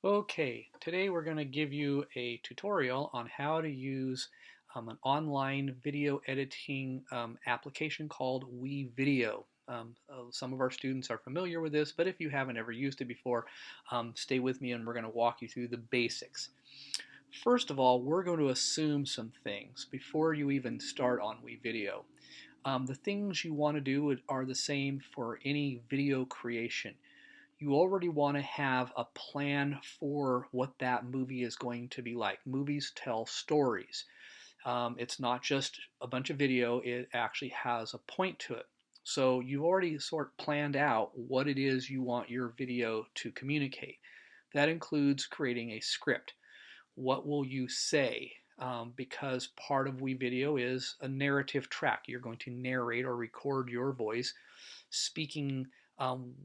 Okay, today we're going to give you a tutorial on how to use an online video editing application called WeVideo. Some of our students are familiar with this, but if you haven't ever used it before, stay with me and we're going to walk you through the basics. First of all, we're going to assume some things before you even start on WeVideo. The things you want to do are the same for any video creation. You already want to have a plan for what that movie is going to be like. Movies tell stories. It's not just a bunch of video, it actually has a point to it. So you've already sort of planned out what it is you want your video to communicate. That includes creating a script. What will you say? Because part of WeVideo is a narrative track. You're going to narrate or record your voice speaking um,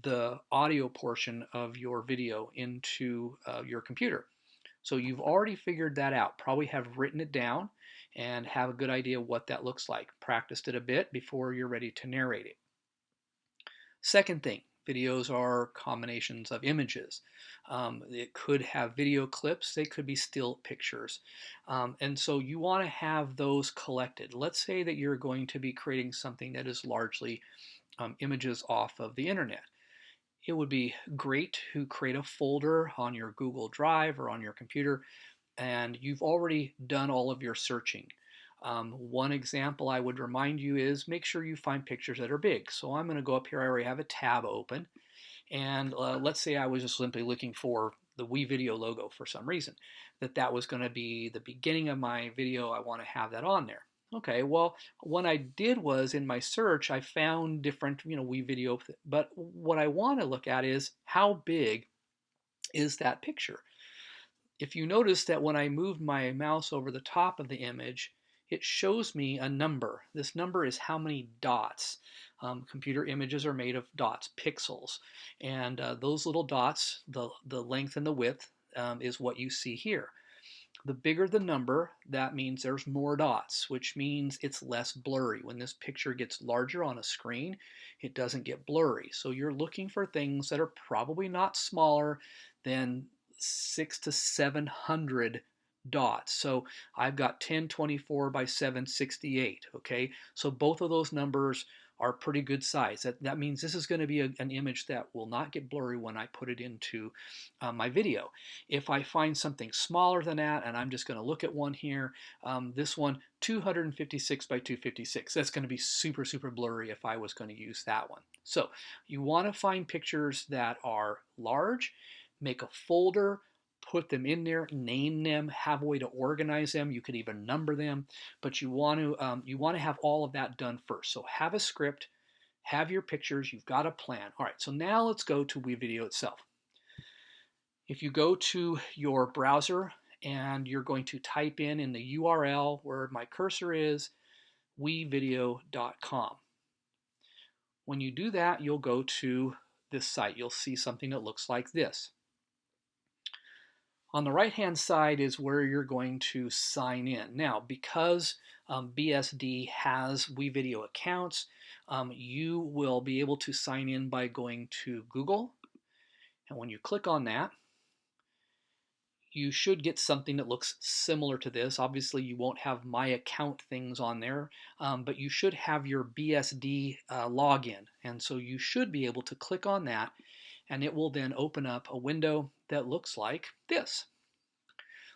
the audio portion of your video into your computer. So you've already figured that out, probably have written it down and have a good idea what that looks like. Practiced it a bit before you're ready to narrate it. Second thing, videos are combinations of images. It could have video clips, they could be still pictures. And so you want to have those collected. Let's say that you're going to be creating something that is largely images off of the internet. It would be great to create a folder on your Google Drive or on your computer, and you've already done all of your searching. One example I would remind you is make sure you find pictures that are big. So I'm going to go up here, I already have a tab open, and let's say I was just simply looking for the WeVideo logo for some reason, that was going to be the beginning of my video. I want to have that on there. Okay, well, what I did was in my search, I found different, WeVideo, but what I want to look at is how big is that picture? If you notice that when I moved my mouse over the top of the image, it shows me a number. This number is how many dots. Computer images are made of dots, pixels. And those little dots, the length and the width, is what you see here. The bigger the number, that means there's more dots, which means it's less blurry. When this picture gets larger on a screen, it doesn't get blurry. So you're looking for things that are probably not smaller than 6 to 700 dots. So I've got 1024 by 768, okay? So both of those numbers are pretty good size. That means this is going to be an image that will not get blurry when I put it into my video. If I find something smaller than that, and I'm just going to look at one here, this one, 256 by 256, that's going to be super, super blurry if I was going to use that one. So you want to find pictures that are large, make a folder, put them in there, name them, have a way to organize them. You could even number them, but you want to have all of that done first. So have a script, have your pictures, you've got a plan. All right, so now let's go to WeVideo itself. If you go to your browser and you're going to type in the URL where my cursor is, wevideo.com. When you do that, you'll go to this site. You'll see something that looks like this. On the right-hand side is where you're going to sign in. Now, because BSD has WeVideo accounts, you will be able to sign in by going to Google. And when you click on that, you should get something that looks similar to this. Obviously, you won't have my account things on there, but you should have your BSD login. And so you should be able to click on that, and it will then open up a window that looks like this.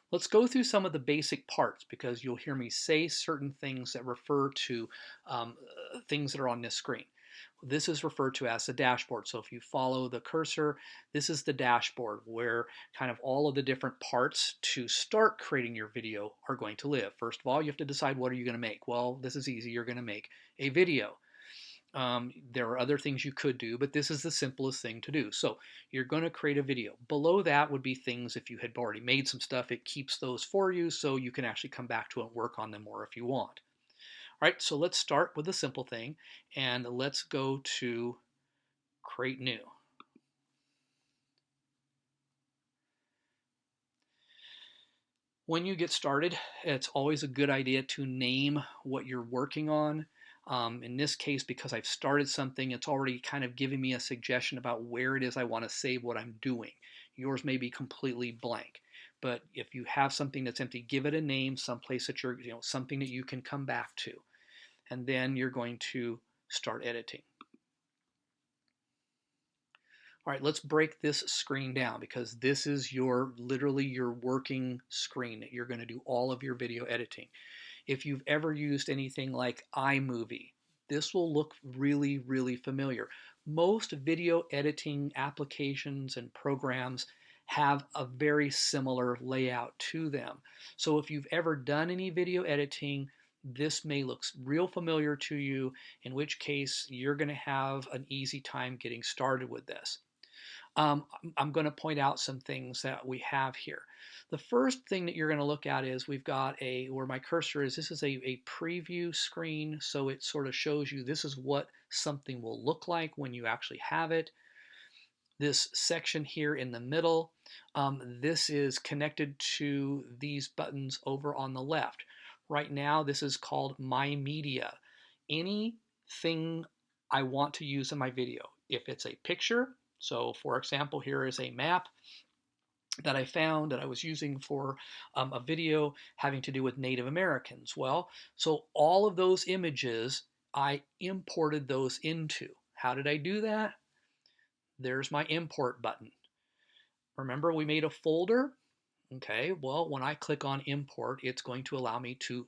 Let's go through some of the basic parts because you'll hear me say certain things that refer to things that are on this screen. This is referred to as the dashboard. So if you follow the cursor, this is the dashboard where kind of all of the different parts to start creating your video are going to live. First of all, you have to decide what are you going to make. Well, this is easy. You're going to make a video. There are other things you could do, but this is the simplest thing to do. So you're going to create a video. Below that would be things if you had already made some stuff, it keeps those for you so you can actually come back to it and work on them more if you want. All right, so let's start with a simple thing and let's go to create new. When you get started, it's always a good idea to name what you're working on. In this case, because I've started something, it's already kind of giving me a suggestion about where it is I want to save what I'm doing. Yours may be completely blank. But if you have something that's empty, give it a name, someplace that you're, something that you can come back to. And then you're going to start editing. All right, let's break this screen down because this is literally your working screen that you're going to do all of your video editing. If you've ever used anything like iMovie, this will look really, really familiar. Most video editing applications and programs have a very similar layout to them. So if you've ever done any video editing, this may look real familiar to you, in which case you're going to have an easy time getting started with this. I'm going to point out some things that we have here. The first thing that you're going to look at is we've got where my cursor is, this is a preview screen, so it sort of shows you this is what something will look like when you actually have it. This section here in the middle, this is connected to these buttons over on the left. Right now, this is called My Media. Anything I want to use in my video. If it's a picture, so for example, here is a map that I found that I was using for a video having to do with Native Americans. Well, so all of those images, I imported those into. How did I do that? There's my import button. Remember we made a folder? Okay, well, when I click on import, it's going to allow me to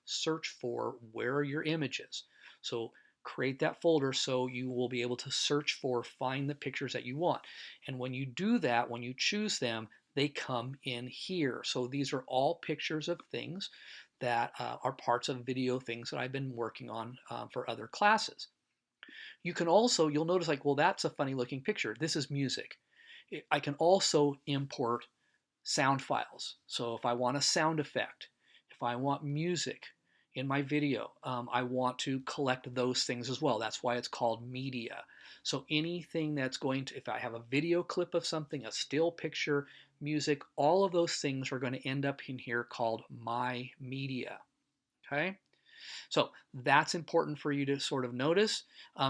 search for where are your images. So create that folder so you will be able to find the pictures that you want. And when you do that, when you choose them, they come in here. So these are all pictures of things that are parts of video things that I've been working on for other classes. You can also, you'll notice like, well, that's a funny looking picture. This is music. I can also import sound files. So if I want a sound effect, if I want music in my video, I want to collect those things as well. That's why it's called media. So anything that's going to, if I have a video clip of something, a still picture, music, all of those things are going to end up in here called my media. Okay? So that's important for you to sort of notice.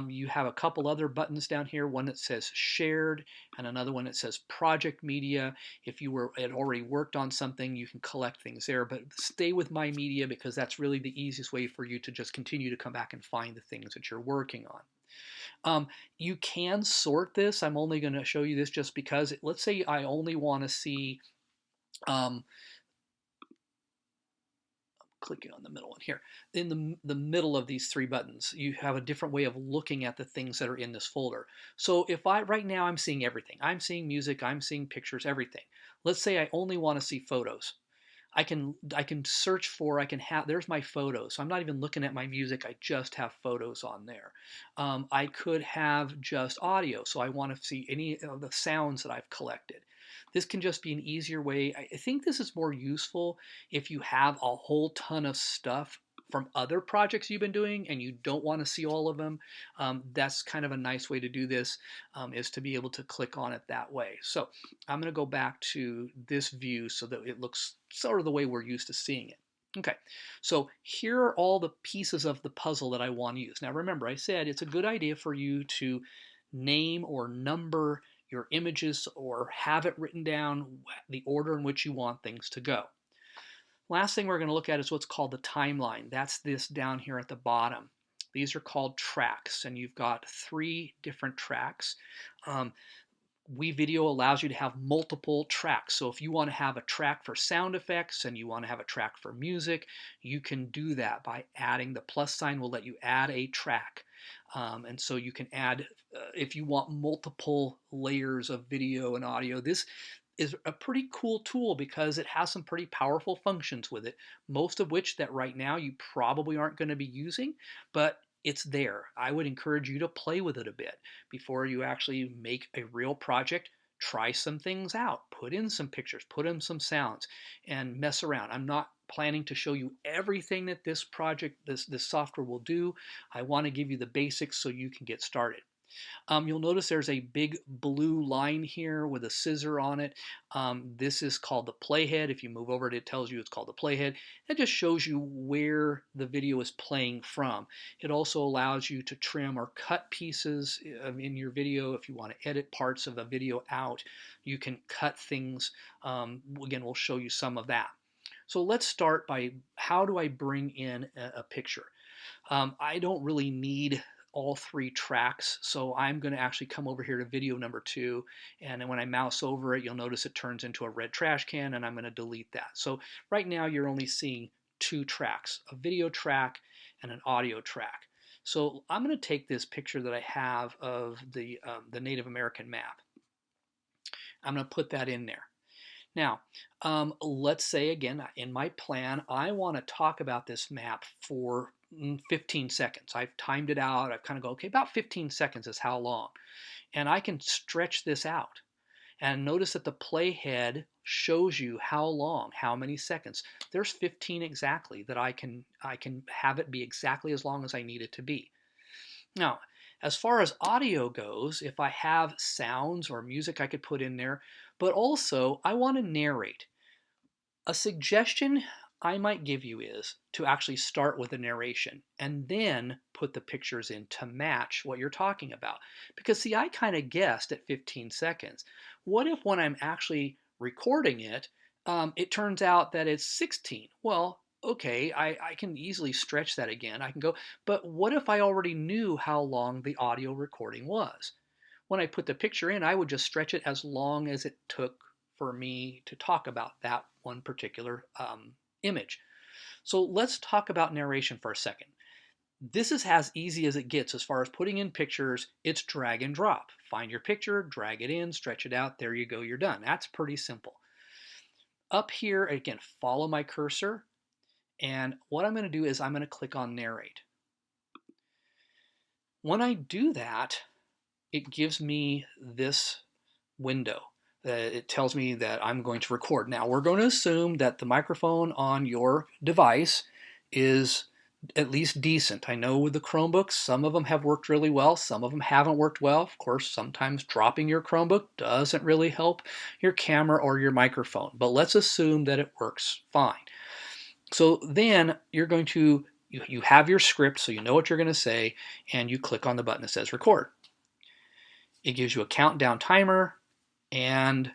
You have a couple other buttons down here, one that says shared and another one that says project media. If you had already worked on something, you can collect things there, but stay with my media because that's really the easiest way for you to just continue to come back and find the things that you're working on. You can sort this. I'm only going to show you this just because, let's say I only want to see clicking on the middle one here. In the middle of these three buttons, you have a different way of looking at the things that are in this folder. So if right now I'm seeing everything. I'm seeing music, I'm seeing pictures, everything. Let's say I only want to see photos. I can search for, there's my photos. So I'm not even looking at my music, I just have photos on there. I could have just audio, so I want to see any of the sounds that I've collected. This can just be an easier way. I think this is more useful if you have a whole ton of stuff from other projects you've been doing and you don't want to see all of them. That's kind of a nice way to do this, is to be able to click on it that way. So I'm going to go back to this view so that it looks sort of the way we're used to seeing it. Okay, so here are all the pieces of the puzzle that I want to use. Now remember, I said it's a good idea for you to name or number your images or have it written down the order in which you want things to go. Last thing we're going to look at is what's called the timeline. That's this down here at the bottom. These are called tracks, and you've got 3 different tracks. WeVideo allows you to have multiple tracks. So if you want to have a track for sound effects and you want to have a track for music, you can do that by adding the plus sign will let you add a track. And so you can add, if you want multiple layers of video and audio, this is a pretty cool tool because it has some pretty powerful functions with it, most of which that right now you probably aren't going to be using, but it's there. I would encourage you to play with it a bit before you actually make a real project. Try some things out, put in some pictures, put in some sounds, and mess around. I'm not planning to show you everything that this project, this software will do. I want to give you the basics so you can get started. You'll notice there's a big blue line here with a scissor on it. This is called the playhead. If you move over it, it tells you it's called the playhead. It just shows you where the video is playing from. It also allows you to trim or cut pieces in your video. If you want to edit parts of a video out, you can cut things. Again, we'll show you some of that. So let's start by how do I bring in a picture? I don't really need all three tracks, so I'm going to actually come over here to video number 2, and then when I mouse over it, you'll notice it turns into a red trash can, and I'm going to delete that. So right now you're only seeing 2 tracks, a video track and an audio track. So I'm going to take this picture that I have of the Native American map. I'm going to put that in there. Now, let's say again, in my plan, I want to talk about this map for 15 seconds. I've timed it out. I've kind of go, okay, about 15 seconds is how long. And I can stretch this out. And notice that the playhead shows you how long, how many seconds. There's 15 exactly that I can have it be exactly as long as I need it to be. Now, as far as audio goes, if I have sounds or music I could put in there, but also I want to narrate. A suggestion I might give you is to actually start with a narration and then put the pictures in to match what you're talking about. Because see, I kind of guessed at 15 seconds. What if when I'm actually recording it, it turns out that it's 16? Well, okay, I can easily stretch that again. I can go, but what if I already knew how long the audio recording was? When I put the picture in, I would just stretch it as long as it took for me to talk about that one particular image. So let's talk about narration for a second. This is as easy as it gets as far as putting in pictures. It's drag and drop. Find your picture, drag it in, stretch it out. There you go, you're done. That's pretty simple. Up here, again, follow my cursor. And what I'm going to do is I'm going to click on narrate. When I do that, it gives me this window. It tells me that I'm going to record. Now we're going to assume that the microphone on your device is at least decent. I know with the Chromebooks, some of them have worked really well, some of them haven't worked well. Of course, sometimes dropping your Chromebook doesn't really help your camera or your microphone, but let's assume that it works fine. So then you're going to, you have your script, so you know what you're going to say, and you click on the button that says record. It gives you a countdown timer, and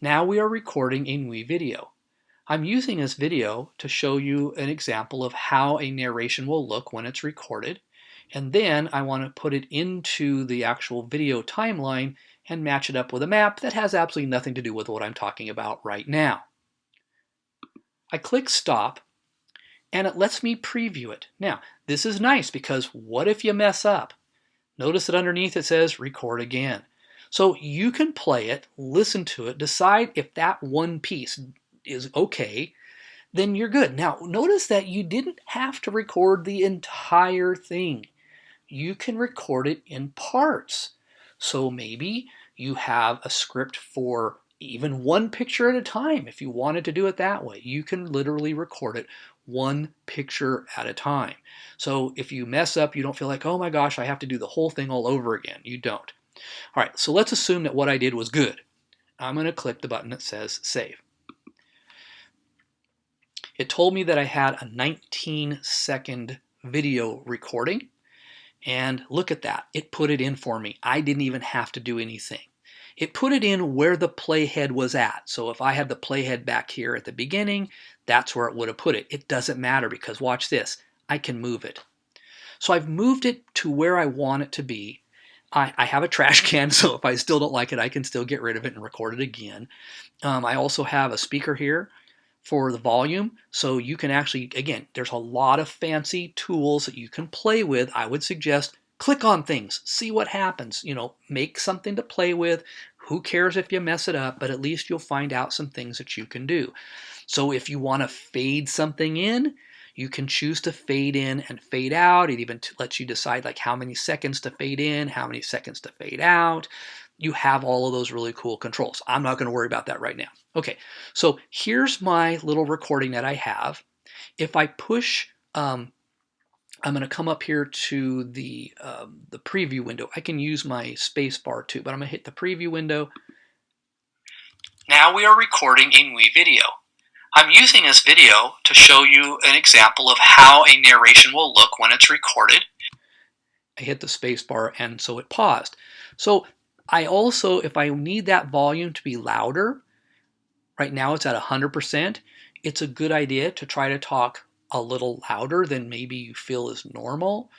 now we are recording a WeVideo. I'm using this video to show you an example of how a narration will look when it's recorded, and then I want to put it into the actual video timeline and match it up with a map that has absolutely nothing to do with what I'm talking about right now. I click stop, and it lets me preview it. Now, this is nice because what if you mess up? Notice that underneath it says record again. So you can play it, listen to it, decide if that one piece is okay, then you're good. Now, notice that you didn't have to record the entire thing. You can record it in parts. So maybe you have a script for even one picture at a time. If you wanted to do it that way, you can literally record it one picture at a time. So if you mess up, you don't feel like, oh my gosh, I have to do the whole thing all over again. You don't. All right, so let's assume that what I did was good. I'm going to click the button that says save. It told me that I had a 19-second video recording, and look at that. It put it in for me. I didn't even have to do anything. It put it in where the playhead was at. So if I had the playhead back here at the beginning, that's where it would have put it. It doesn't matter because watch this. I can move it. So I've moved it to where I want it to be. I have a trash can, so if I still don't like it, I can still get rid of it and record it again. I also have a speaker here for the volume, so you can actually, again, there's a lot of fancy tools that you can play with. I would suggest click on things, see what happens, make something to play with. Who cares if you mess it up, but at least you'll find out some things that you can do. So if you want to fade something in, you can choose to fade in and fade out. It even lets you decide like how many seconds to fade in, how many seconds to fade out. You have all of those really cool controls. I'm not going to worry about that right now. Okay, so here's my little recording that I have. If I push I'm going to come up here to the preview window. I can use my space bar too, but I'm going to hit the preview window. Now we are recording in WeVideo. I'm using this video to show you an example of how a narration will look when it's recorded. I hit the space bar and so it paused. So I also, if I need that volume to be louder, right now it's at 100%, it's a good idea to try to talk a little louder than maybe you feel is normal.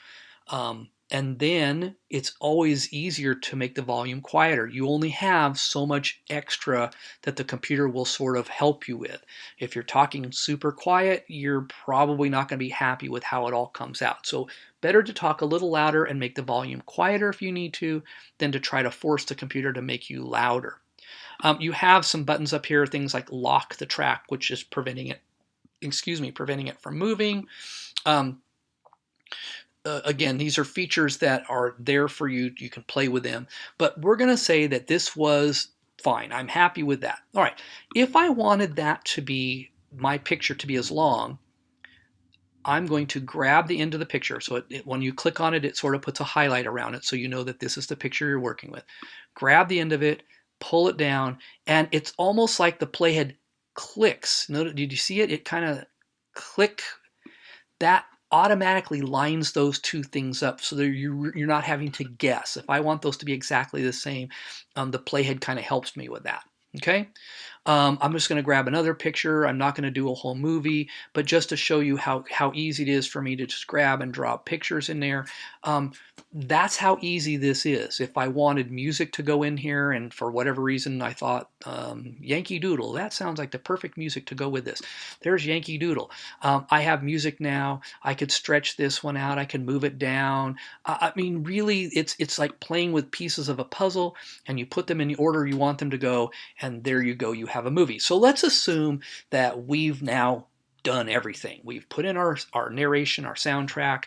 And then it's always easier to make the volume quieter. You only have so much extra that the computer will sort of help you with. If you're talking super quiet, you're probably not going to be happy with how it all comes out. So better to talk a little louder and make the volume quieter if you need to, than to try to force the computer to make you louder. You have some buttons up here, things like lock the track, which is preventing it from moving. Again, these are features that are there for you. You can play with them. But we're going to say that this was fine. I'm happy with that. All right. If I wanted that to be, my picture to be as long, I'm going to grab the end of the picture. So when you click on it, it sort of puts a highlight around it so you know that this is the picture you're working with. Grab the end of it, pull it down, and it's almost like the playhead clicks. Notice, did you see it? It kind of click. That automatically lines those two things up so that you're not having to guess. If I want those to be exactly the same, the playhead kind of helps me with that. Okay, I'm just going to grab another picture. I'm not going to do a whole movie, but just to show you how easy it is for me to just grab and drop pictures in there. That's how easy this is. If I wanted music to go in here, and for whatever reason I thought Yankee Doodle, that sounds like the perfect music to go with this. There's Yankee Doodle. I have music now. I could stretch this one out. I can move it down. I mean, really, it's like playing with pieces of a puzzle, and you put them in the order you want them to go, and there you go. You have a movie. So let's assume that we've now done everything. We've put in our narration, our soundtrack.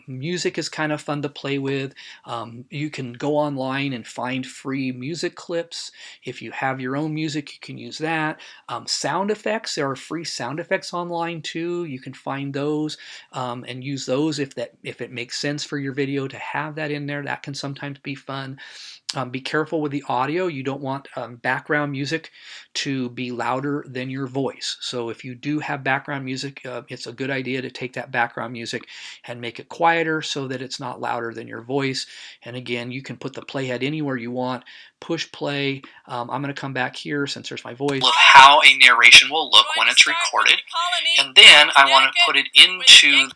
Music is kind of fun to play with. You can go online and find free music clips. If you have your own music, you can use that. Sound effects, there are free sound effects online too. You can find those and use those if it makes sense for your video to have that in there. That can sometimes be fun. Be careful with the audio. You don't want background music to be louder than your voice. So if you do have background music, it's a good idea to take that background music and make it quieter so that it's not louder than your voice. And again, you can put the playhead anywhere you want. Push play. I'm going to come back here since there's my voice. Of how a narration will look when it's recorded. And then I want to put it into...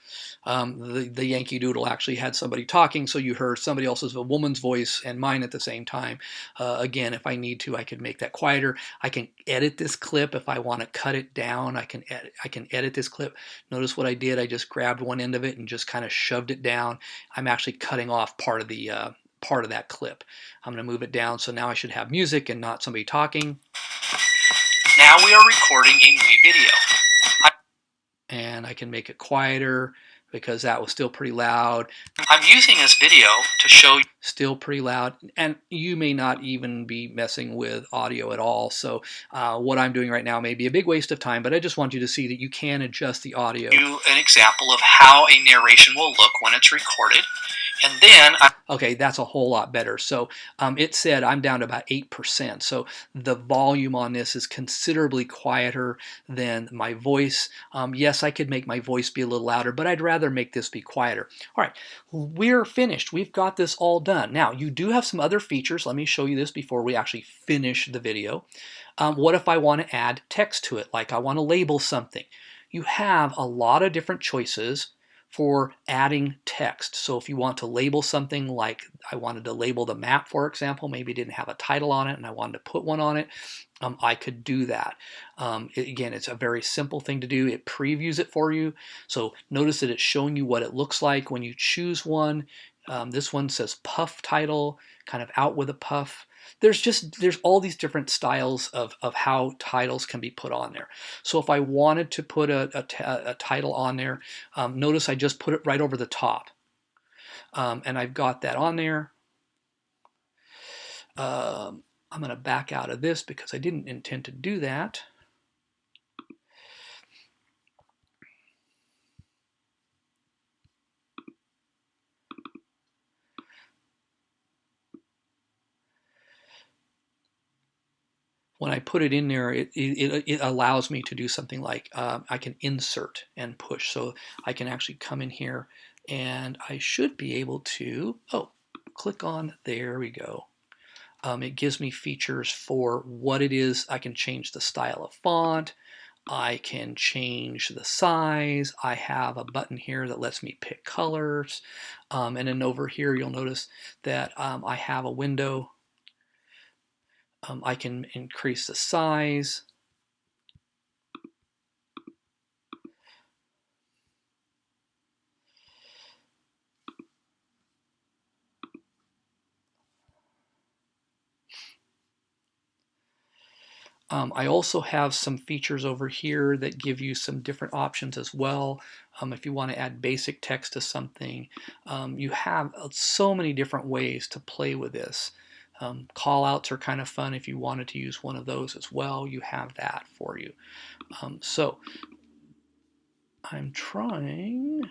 the Yankee Doodle actually had somebody talking, so you heard somebody else's, a woman's voice and mine at the same time. Again, if I need to, I could make that quieter. I can edit this clip if I want to cut it down. I can edit this clip. Notice what I did. I just grabbed one end of it and just kind of shoved it down. I'm actually cutting off part of that clip. I'm going to move it down, so now I should have music and not somebody talking. Now we are recording in WeVideo. And I can make it quieter, because that was still pretty loud. I'm using this video to show you still pretty loud, and you may not even be messing with audio at all. So what I'm doing right now may be a big waste of time, but I just want you to see that you can adjust the audio. An example of how a narration will look when it's recorded. And then, okay, that's a whole lot better. So it said I'm down to about 8%. So the volume on this is considerably quieter than my voice. Yes, I could make my voice be a little louder, but I'd rather make this be quieter. All right, we're finished. We've got this all done. Now, you do have some other features. Let me show you this before we actually finish the video. What if I want to add text to it, like I want to label something? You have a lot of different choices for adding text. So if you want to label something, like I wanted to label the map, for example, maybe it didn't have a title on it and I wanted to put one on it, I could do that. Again, it's a very simple thing to do. It previews it for you. So notice that it's showing you what it looks like when you choose one. This one says puff title, kind of out with a puff. There's all these different styles of how titles can be put on there. So if I wanted to put a title on there, notice I just put it right over the top. And I've got that on there. I'm going to back out of this because I didn't intend to do that. when I put it in there, it allows me to do something like I can insert and push. So I can actually come in here and I should be able to, click on, there we go. It gives me features for what it is. I can change the style of font. I can change the size. I have a button here that lets me pick colors. And then over here, you'll notice that I have a window. I can increase the size. I also have some features over here that give you some different options as well. If you want to add basic text to something, you have so many different ways to play with this. Call outs are kind of fun. If you wanted to use one of those as well, you have that for you. So I'm trying.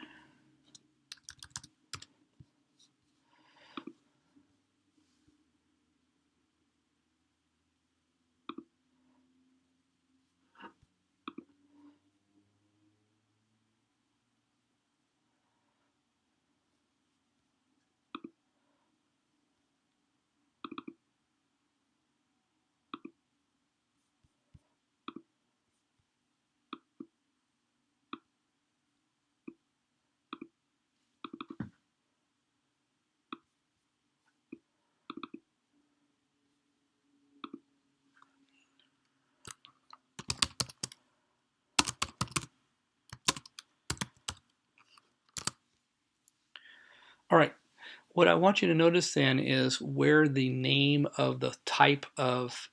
All right. What I want you to notice then is where the name of the type of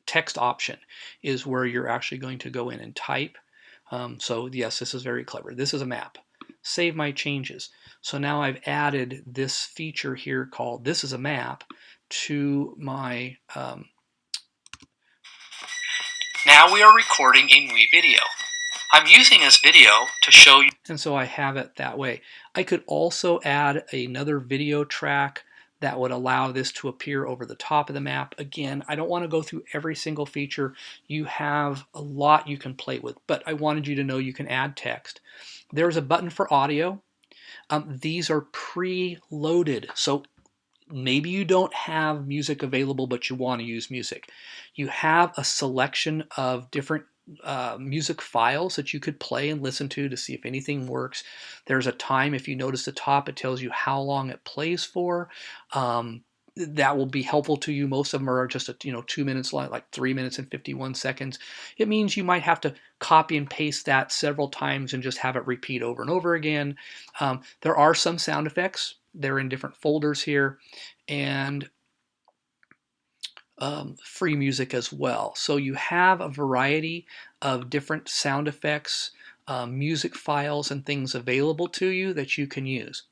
text option is where you're actually going to go in and type. So yes, this is very clever. This is a map. Save my changes. So now I've added this feature here called This is a Map to my... Now we are recording a WeVideo. I'm using this video to show you. And so I have it that way. I could also add another video track that would allow this to appear over the top of the map. Again, I don't want to go through every single feature. You have a lot you can play with, but I wanted you to know you can add text. There's a button for audio. These are pre-loaded, so maybe you don't have music available, but you want to use music. You have a selection of different music files that you could play and listen to see if anything works. There's a time, if you notice the top, it tells you how long it plays for. That will be helpful to you. Most of them are just 2 minutes long, like 3 minutes and 51 seconds. It means you might have to copy and paste that several times and just have it repeat over and over again. There are some sound effects. They're in different folders here, and free music as well. So you have a variety of different sound effects, music files, and things available to you that you can use.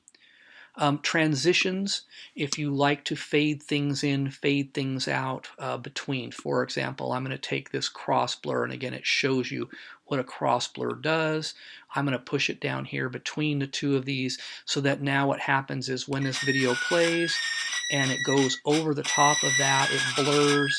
Transitions, if you like to fade things in, fade things out between. For example, I'm going to take this cross blur, and again, it shows you what a cross blur does. I'm going to push it down here between the two of these so that now what happens is when this video plays and it goes over the top of that, it blurs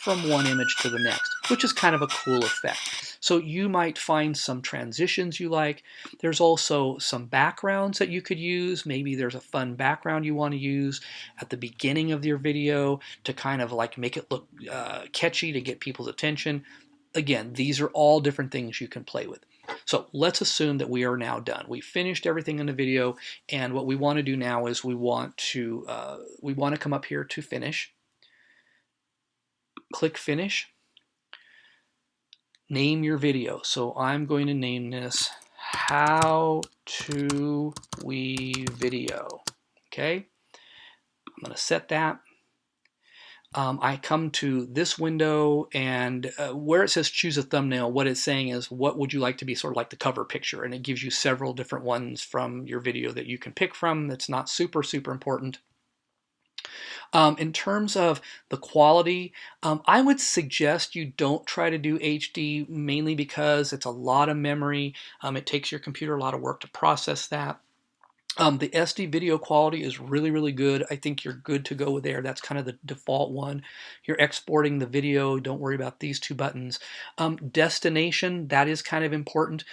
from one image to the next, which is kind of a cool effect. So you might find some transitions you like. There's also some backgrounds that you could use. Maybe there's a fun background you want to use at the beginning of your video to kind of like make it look catchy to get people's attention. Again, these are all different things you can play with. So let's assume that we are now done. We finished everything in the video, and what we want to do now is we want to come up here to finish. Click finish. Name your video. So I'm going to name this How to WeVideo. Okay, I'm going to set that. I come to this window, and where it says choose a thumbnail, what it's saying is what would you like to be sort of like the cover picture, and it gives you several different ones from your video that you can pick from. That's not super important. In terms of the quality, I would suggest you don't try to do HD, mainly because it's a lot of memory. It takes your computer a lot of work to process that. The SD video quality is really, really good. I think you're good to go there. That's kind of the default one. You're exporting the video. Don't worry about these two buttons. Destination, that is kind of important.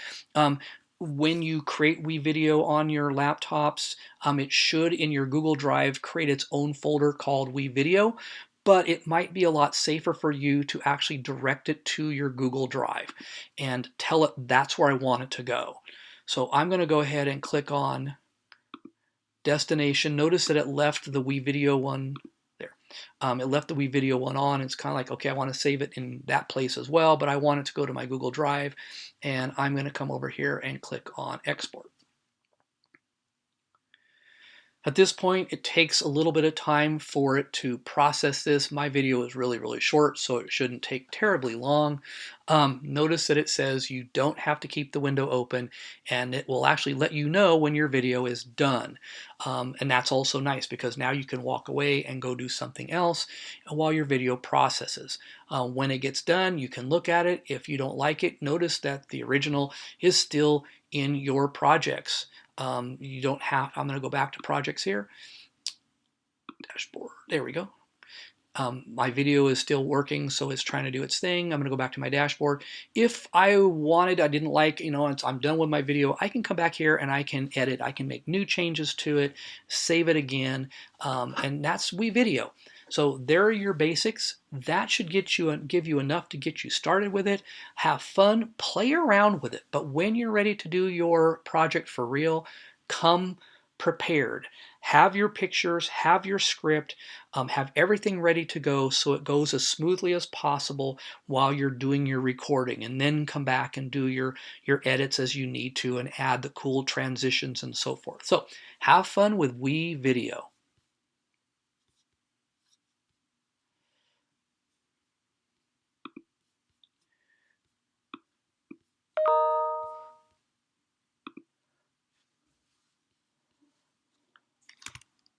When you create WeVideo on your laptops, it should, in your Google Drive, create its own folder called WeVideo, but it might be a lot safer for you to actually direct it to your Google Drive and tell it that's where I want it to go. So I'm going to go ahead and click on destination. Notice that it left the WeVideo one there. It left the WeVideo one on. It's kind of like, okay, I want to save it in that place as well, but I want it to go to my Google Drive, and I'm going to come over here and click on export. At this point, it takes a little bit of time for it to process this. My video is really, really short, so it shouldn't take terribly long. Notice that it says you don't have to keep the window open, and it will actually let you know when your video is done. And that's also nice because now you can walk away and go do something else while your video processes. When it gets done, you can look at it. If you don't like it, notice that the original is still in your projects. You don't have, I'm going to go back to projects here, dashboard, there we go. My video is still working, so it's trying to do its thing. I'm going to go back to my dashboard. If I wanted, I didn't like, I'm done with my video, I can come back here and I can edit. I can make new changes to it, save it again, and that's WeVideo. So there are your basics. That should give you enough to get you started with it. Have fun, play around with it. But when you're ready to do your project for real, come prepared. Have your pictures, have your script, have everything ready to go so it goes as smoothly as possible while you're doing your recording, and then come back and do your edits as you need to and add the cool transitions and so forth. So have fun with WeVideo.